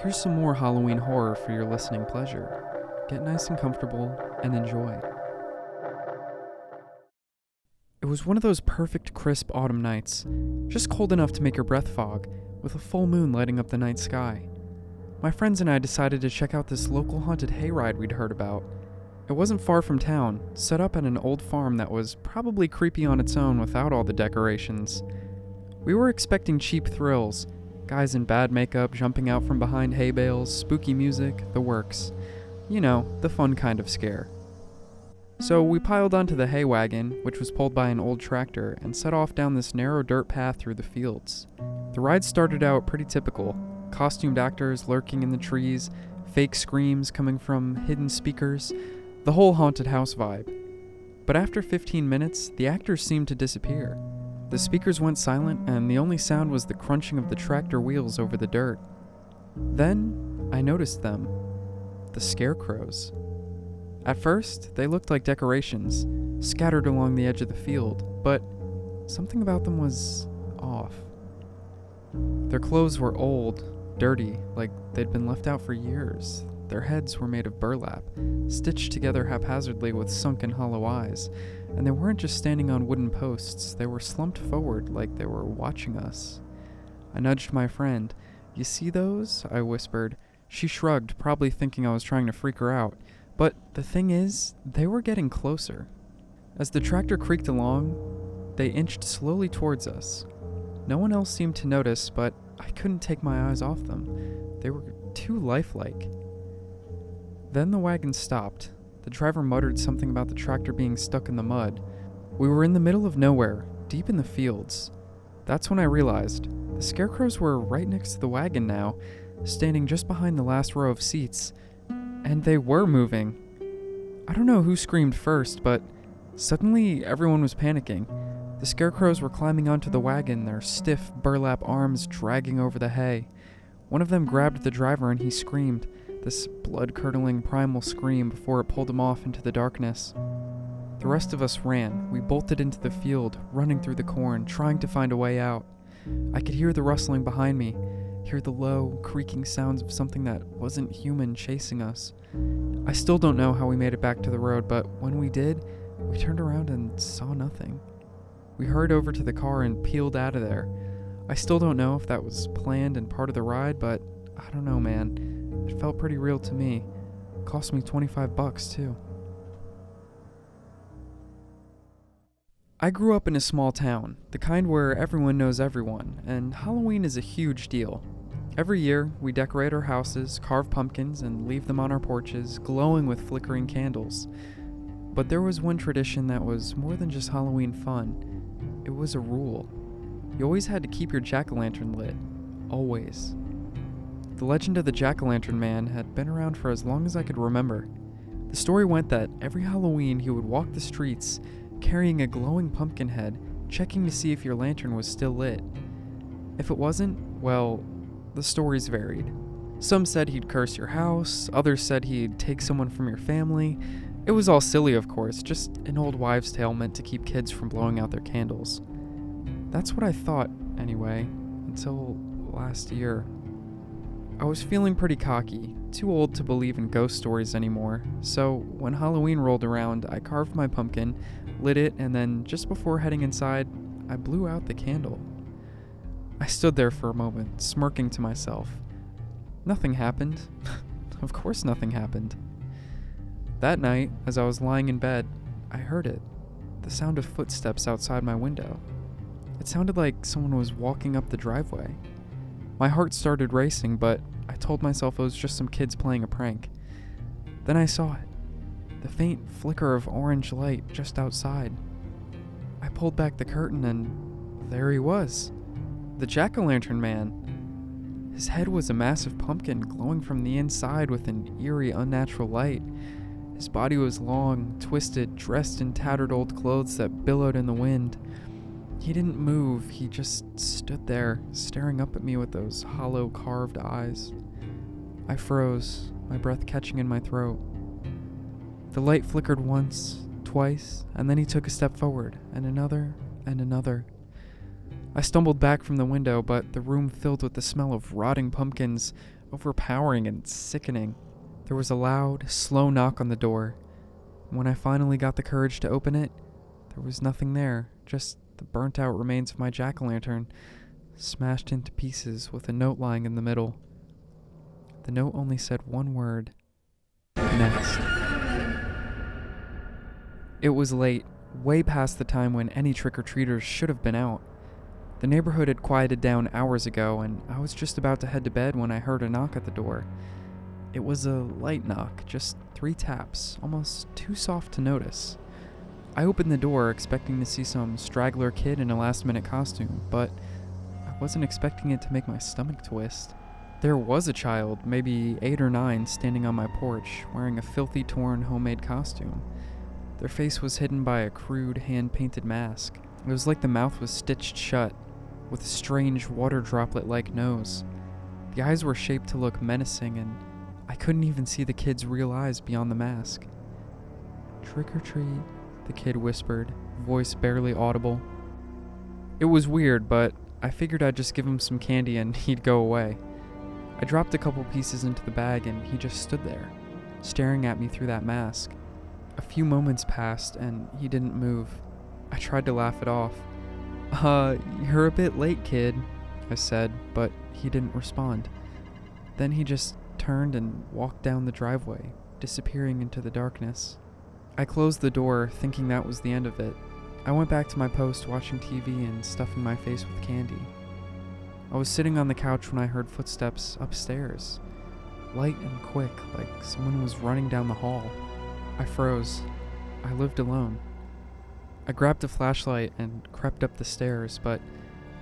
Here's some more Halloween horror for your listening pleasure. Get nice and comfortable and enjoy. It was one of those perfect crisp autumn nights, just cold enough to make your breath fog, with a full moon lighting up the night sky. My friends and I decided to check out this local haunted hayride we'd heard about. It wasn't far from town, set up at an old farm that was probably creepy on its own without all the decorations. We were expecting cheap thrills, guys in bad makeup jumping out from behind hay bales, spooky music, the works. You know, the fun kind of scare. So we piled onto the hay wagon, which was pulled by an old tractor, and set off down this narrow dirt path through the fields. The ride started out pretty typical. Costumed actors lurking in the trees, fake screams coming from hidden speakers, the whole haunted house vibe. But after 15 minutes, the actors seemed to disappear. The speakers went silent, and the only sound was the crunching of the tractor wheels over the dirt. Then, I noticed them. The scarecrows. At first, they looked like decorations, scattered along the edge of the field, but something about them was off. Their clothes were old, dirty, like they'd been left out for years. Their heads were made of burlap, stitched together haphazardly with sunken hollow eyes, and they weren't just standing on wooden posts, they were slumped forward like they were watching us. I nudged my friend. "You see those?" I whispered. She shrugged, probably thinking I was trying to freak her out. But the thing is, they were getting closer. As the tractor creaked along, they inched slowly towards us. No one else seemed to notice, but I couldn't take my eyes off them. They were too lifelike. Then the wagon stopped. The driver muttered something about the tractor being stuck in the mud. We were in the middle of nowhere, deep in the fields. That's when I realized the scarecrows were right next to the wagon now, standing just behind the last row of seats. And they were moving. I don't know who screamed first, but suddenly everyone was panicking. The scarecrows were climbing onto the wagon, their stiff burlap arms dragging over the hay. One of them grabbed the driver and he screamed, this blood-curdling primal scream before it pulled him off into the darkness. The rest of us ran. We bolted into the field, running through the corn, trying to find a way out. I could hear the rustling behind me, hear the low, creaking sounds of something that wasn't human chasing us. I still don't know how we made it back to the road, but when we did, we turned around and saw nothing. We hurried over to the car and peeled out of there. I still don't know if that was planned and part of the ride, but I don't know, man. It felt pretty real to me. It cost me $25 too. I grew up in a small town, the kind where everyone knows everyone, and Halloween is a huge deal. Every year, we decorate our houses, carve pumpkins, and leave them on our porches, glowing with flickering candles. But there was one tradition that was more than just Halloween fun. It was a rule. You always had to keep your jack-o'-lantern lit. Always. The legend of the jack-o'-lantern man had been around for as long as I could remember. The story went that every Halloween he would walk the streets, carrying a glowing pumpkin head, checking to see if your lantern was still lit. If it wasn't, well, the stories varied. Some said he'd curse your house, others said he'd take someone from your family. It was all silly, of course, just an old wives' tale meant to keep kids from blowing out their candles. That's what I thought, anyway, until last year. I was feeling pretty cocky, too old to believe in ghost stories anymore, so when Halloween rolled around, I carved my pumpkin, lit it, and then just before heading inside, I blew out the candle. I stood there for a moment, smirking to myself. Nothing happened. Of course nothing happened. That night, as I was lying in bed, I heard it. The sound of footsteps outside my window. It sounded like someone was walking up the driveway. My heart started racing, but I told myself it was just some kids playing a prank. Then I saw it. The faint flicker of orange light just outside. I pulled back the curtain and there he was. The jack-o'-lantern man. His head was a massive pumpkin glowing from the inside with an eerie, unnatural light. His body was long, twisted, dressed in tattered old clothes that billowed in the wind. He didn't move, he just stood there, staring up at me with those hollow, carved eyes. I froze, my breath catching in my throat. The light flickered once, twice, and then he took a step forward, and another, and another. I stumbled back from the window, but the room filled with the smell of rotting pumpkins, overpowering and sickening. There was a loud, slow knock on the door. When I finally got the courage to open it, there was nothing there, just the burnt-out remains of my jack-o'-lantern, smashed into pieces with a note lying in the middle. The note only said one word: next. It was late, way past the time when any trick-or-treaters should have been out. The neighborhood had quieted down hours ago, and I was just about to head to bed when I heard a knock at the door. It was a light knock, just 3 taps, almost too soft to notice. I opened the door expecting to see some straggler kid in a last-minute costume, but I wasn't expecting it to make my stomach twist. There was a child, maybe 8 or 9, standing on my porch, wearing a filthy, torn, homemade costume. Their face was hidden by a crude, hand-painted mask. It was like the mouth was stitched shut, with a strange water droplet-like nose. The eyes were shaped to look menacing, and I couldn't even see the kid's real eyes beyond the mask. "Trick or treat," the kid whispered, voice barely audible. It was weird, but I figured I'd just give him some candy and he'd go away. I dropped a couple pieces into the bag and he just stood there, staring at me through that mask. A few moments passed and he didn't move. I tried to laugh it off. You're a bit late, kid," I said, but he didn't respond. Then he just turned and walked down the driveway, disappearing into the darkness. I closed the door, thinking that was the end of it. I went back to my post watching TV and stuffing my face with candy. I was sitting on the couch when I heard footsteps upstairs, light and quick, like someone was running down the hall. I froze. I lived alone. I grabbed a flashlight and crept up the stairs, but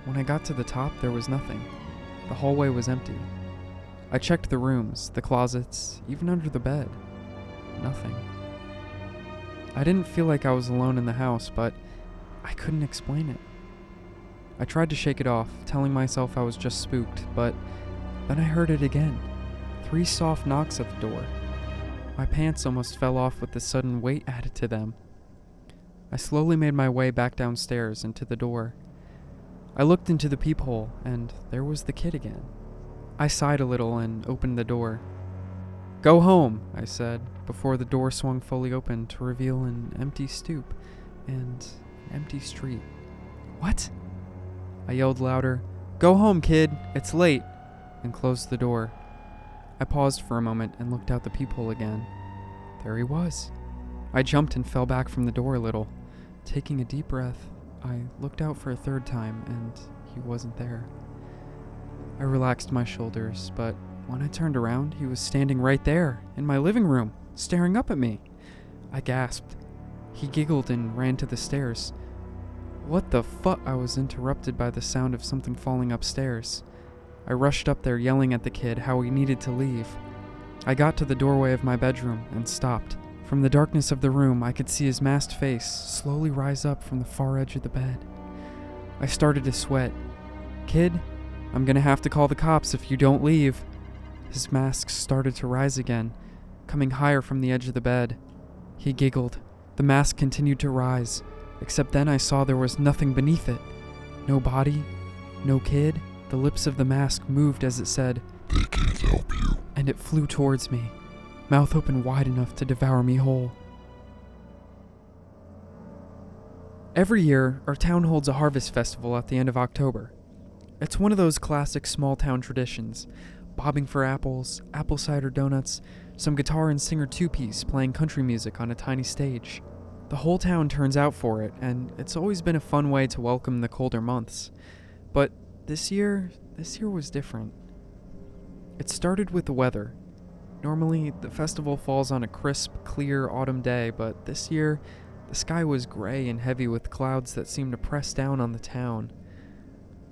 when I got to the top, there was nothing. The hallway was empty. I checked the rooms, the closets, even under the bed. Nothing. I didn't feel like I was alone in the house, but I couldn't explain it. I tried to shake it off, telling myself I was just spooked, but then I heard it again. 3 soft knocks at the door. My pants almost fell off with the sudden weight added to them. I slowly made my way back downstairs and to the door. I looked into the peephole, and there was the kid again. I sighed a little and opened the door. "Go home," I said, before the door swung fully open to reveal an empty stoop and an empty street. "What?" I yelled louder. "Go home, kid, it's late," and closed the door. I paused for a moment and looked out the peephole again. There he was. I jumped and fell back from the door a little. Taking a deep breath, I looked out for a 3rd time, and he wasn't there. I relaxed my shoulders, but when I turned around, he was standing right there, in my living room, staring up at me. I gasped. He giggled and ran to the stairs. "What the fuck?" I was interrupted by the sound of something falling upstairs. I rushed up there, yelling at the kid how he needed to leave. I got to the doorway of my bedroom and stopped. From the darkness of the room, I could see his masked face slowly rise up from the far edge of the bed. I started to sweat. "Kid, I'm gonna have to call the cops if you don't leave." His mask started to rise again, coming higher from the edge of the bed. He giggled. The mask continued to rise, except then I saw there was nothing beneath it. No body, no kid. The lips of the mask moved as it said, "They can't help you," and it flew towards me, mouth open wide enough to devour me whole. Every year, our town holds a harvest festival at the end of October. It's one of those classic small-town traditions, bobbing for apples, apple cider donuts, some guitar and singer two-piece playing country music on a tiny stage. The whole town turns out for it, and it's always been a fun way to welcome the colder months. But this year was different. It started with the weather. Normally, the festival falls on a crisp, clear autumn day, but this year, the sky was gray and heavy with clouds that seemed to press down on the town.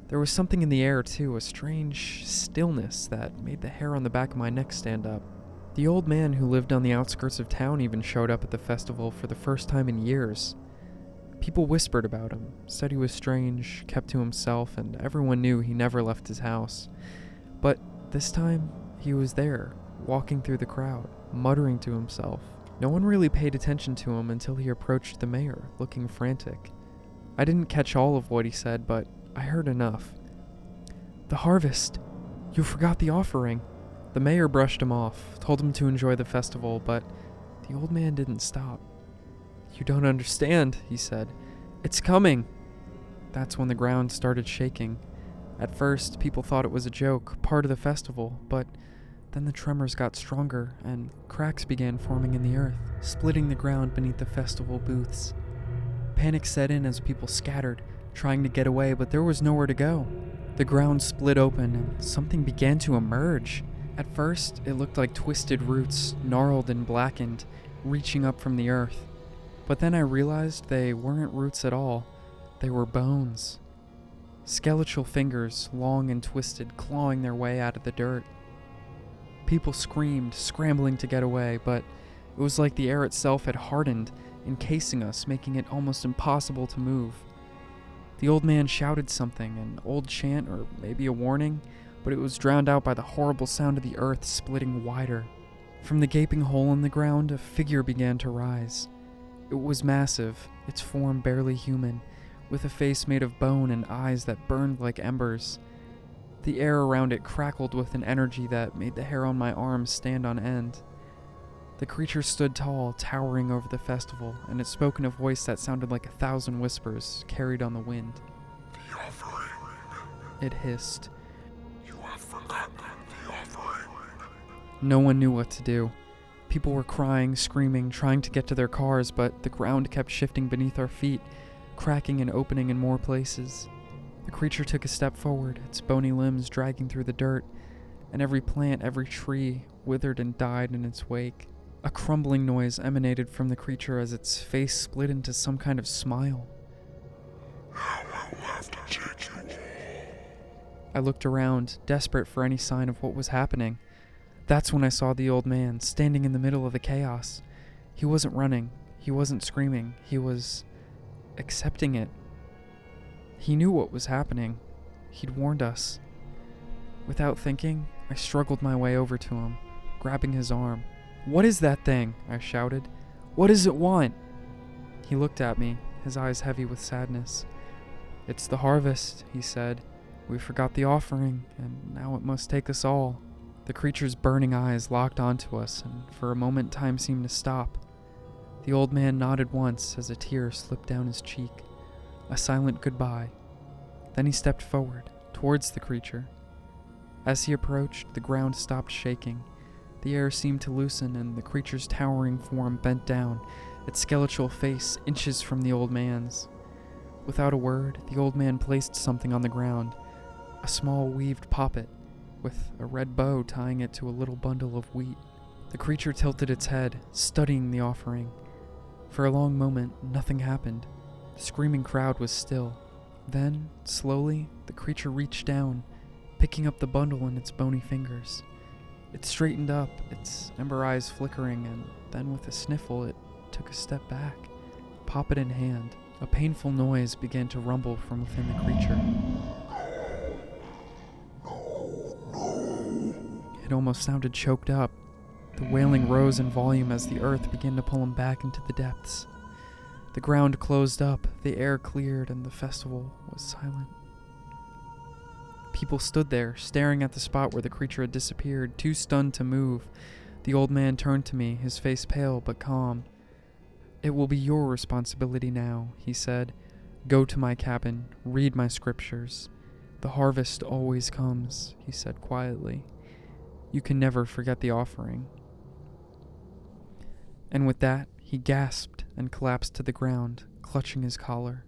There was something in the air, too, a strange stillness that made the hair on the back of my neck stand up. The old man who lived on the outskirts of town even showed up at the festival for the first time in years. People whispered about him, said he was strange, kept to himself, and everyone knew he never left his house. But this time, he was there, walking through the crowd, muttering to himself. No one really paid attention to him until he approached the mayor, looking frantic. I didn't catch all of what he said, but I heard enough. "The harvest! You forgot the offering. The mayor brushed him off, told him to enjoy the festival, but the old man didn't stop. "You don't understand," he said. "It's coming." That's when the ground started shaking. At first, people thought it was a joke, part of the festival, but then the tremors got stronger and cracks began forming in the earth, splitting the ground beneath the festival booths. Panic set in as people scattered, trying to get away, but there was nowhere to go. The ground split open and something began to emerge. At first, it looked like twisted roots, gnarled and blackened, reaching up from the earth. But then I realized they weren't roots at all. They were bones. Skeletal fingers, long and twisted, clawing their way out of the dirt. People screamed, scrambling to get away, but it was like the air itself had hardened, encasing us, making it almost impossible to move. The old man shouted something, an old chant or maybe a warning, but it was drowned out by the horrible sound of the earth splitting wider. From the gaping hole in the ground, a figure began to rise. It was massive, its form barely human, with a face made of bone and eyes that burned like embers. The air around it crackled with an energy that made the hair on my arms stand on end. The creature stood tall, towering over the festival, and it spoke in a voice that sounded like 1,000 whispers carried on the wind. "The offering," it hissed. "You have forgotten the offering." No one knew what to do. People were crying, screaming, trying to get to their cars, but the ground kept shifting beneath our feet, cracking and opening in more places. The creature took a step forward, its bony limbs dragging through the dirt, and every plant, every tree, withered and died in its wake. A crumbling noise emanated from the creature as its face split into some kind of smile. "Now I will have to take you all." I looked around, desperate for any sign of what was happening. That's when I saw the old man, standing in the middle of the chaos. He wasn't running, he wasn't screaming, he was accepting it. He knew what was happening. He'd warned us. Without thinking, I struggled my way over to him, grabbing his arm. "What is that thing?" I shouted. "What does it want?" He looked at me, his eyes heavy with sadness. "It's the harvest," he said. "We forgot the offering, and now it must take us all." The creature's burning eyes locked onto us, and for a moment time seemed to stop. The old man nodded once as a tear slipped down his cheek, a silent goodbye. Then he stepped forward, towards the creature. As he approached, the ground stopped shaking. The air seemed to loosen, and the creature's towering form bent down, its skeletal face inches from the old man's. Without a word, the old man placed something on the ground, a small weaved poppet, with a red bow tying it to a little bundle of wheat. The creature tilted its head, studying the offering. For a long moment, nothing happened. The screaming crowd was still. Then, slowly, the creature reached down, picking up the bundle in its bony fingers. It straightened up, its ember eyes flickering, and then with a sniffle, it took a step back, poppet in hand. A painful noise began to rumble from within the creature. It almost sounded choked up. The wailing rose in volume as the earth began to pull him back into the depths. The ground closed up, the air cleared, and the festival was silent. People stood there, staring at the spot where the creature had disappeared, too stunned to move. The old man turned to me, his face pale but calm. "It will be your responsibility now," he said. "Go to my cabin, read my scriptures. The harvest always comes," he said quietly. "You can never forget the offering." And with that, he gasped and collapsed to the ground, clutching his collar.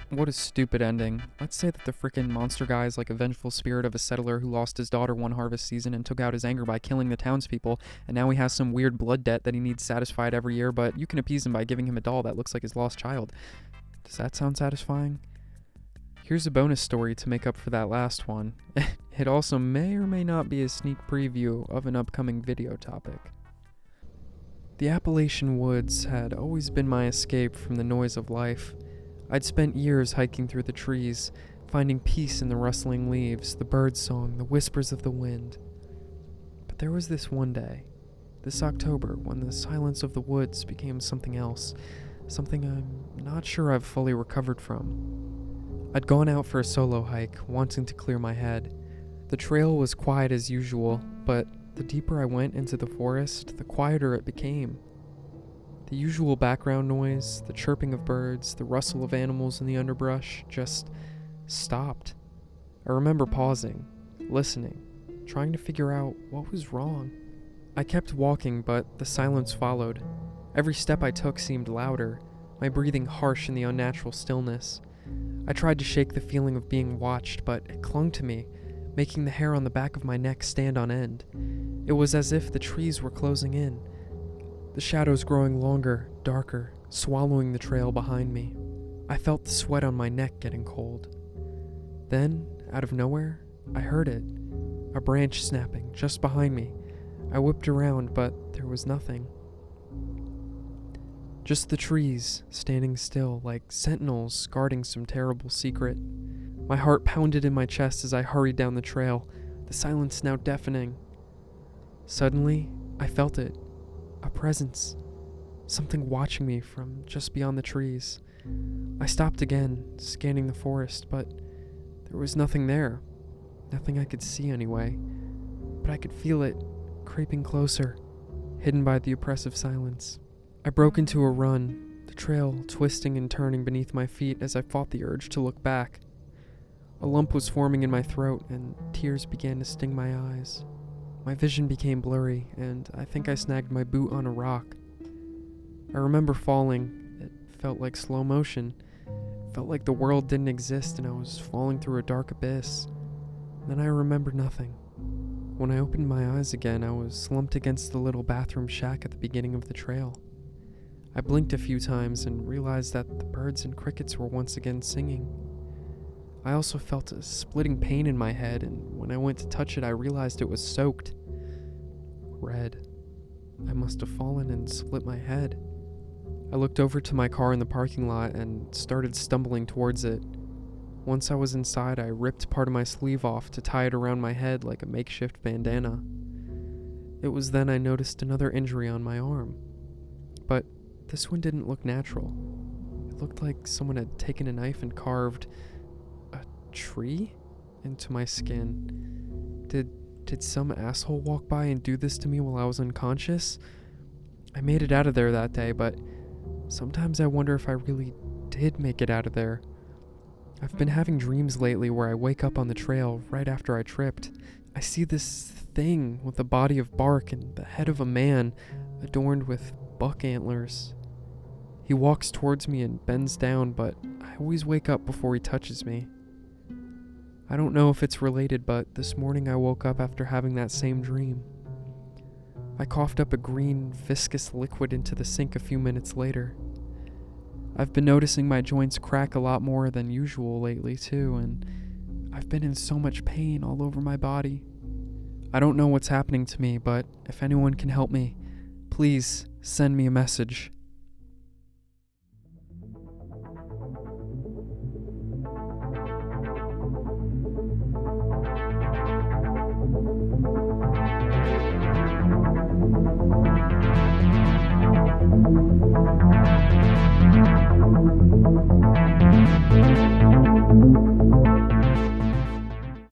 What a stupid ending. Let's say that the frickin' monster guy is like a vengeful spirit of a settler who lost his daughter one harvest season and took out his anger by killing the townspeople, and now he has some weird blood debt that he needs satisfied every year, but you can appease him by giving him a doll that looks like his lost child. Does that sound satisfying? Here's a bonus story to make up for that last one. It also may or may not be a sneak preview of an upcoming video topic. The Appalachian woods had always been my escape from the noise of life. I'd spent years hiking through the trees, finding peace in the rustling leaves, the birdsong, the whispers of the wind. But there was this one day, this October, when the silence of the woods became something else, something I'm not sure I've fully recovered from. I'd gone out for a solo hike, wanting to clear my head. The trail was quiet as usual, but the deeper I went into the forest, the quieter it became. The usual background noise, the chirping of birds, the rustle of animals in the underbrush just stopped. I remember pausing, listening, trying to figure out what was wrong. I kept walking, but the silence followed. Every step I took seemed louder, my breathing harsh in the unnatural stillness. I tried to shake the feeling of being watched, but it clung to me, making the hair on the back of my neck stand on end. It was as if the trees were closing in, the shadows growing longer, darker, swallowing the trail behind me. I felt the sweat on my neck getting cold. Then, out of nowhere, I heard it, a branch snapping just behind me. I whipped around, but there was nothing. Just the trees, standing still, like sentinels guarding some terrible secret. My heart pounded in my chest as I hurried down the trail, the silence now deafening. Suddenly, I felt it, a presence, something watching me from just beyond the trees. I stopped again, scanning the forest, but there was nothing there. Nothing I could see anyway, but I could feel it creeping closer, hidden by the oppressive silence. I broke into a run, the trail twisting and turning beneath my feet as I fought the urge to look back. A lump was forming in my throat, and tears began to sting my eyes. My vision became blurry, and I think I snagged my boot on a rock. I remember falling. It felt like slow motion. It felt like the world didn't exist and I was falling through a dark abyss. Then I remembered nothing. When I opened my eyes again, I was slumped against the little bathroom shack at the beginning of the trail. I blinked a few times and realized that the birds and crickets were once again singing. I also felt a splitting pain in my head, and when I went to touch it, I realized it was soaked. Red. I must have fallen and split my head. I looked over to my car in the parking lot and started stumbling towards it. Once I was inside, I ripped part of my sleeve off to tie it around my head like a makeshift bandana. It was then I noticed another injury on my arm. But this one didn't look natural. It looked like someone had taken a knife and carved a tree into my skin. Did some asshole walk by and do this to me while I was unconscious? I made it out of there that day, but sometimes I wonder if I really did make it out of there. I've been having dreams lately where I wake up on the trail right after I tripped. I see this thing with a body of bark and the head of a man adorned with buck antlers. He walks towards me and bends down, but I always wake up before he touches me. I don't know if it's related, but this morning I woke up after having that same dream. I coughed up a green, viscous liquid into the sink a few minutes later. I've been noticing my joints crack a lot more than usual lately too, and I've been in so much pain all over my body. I don't know what's happening to me, but if anyone can help me, please send me a message.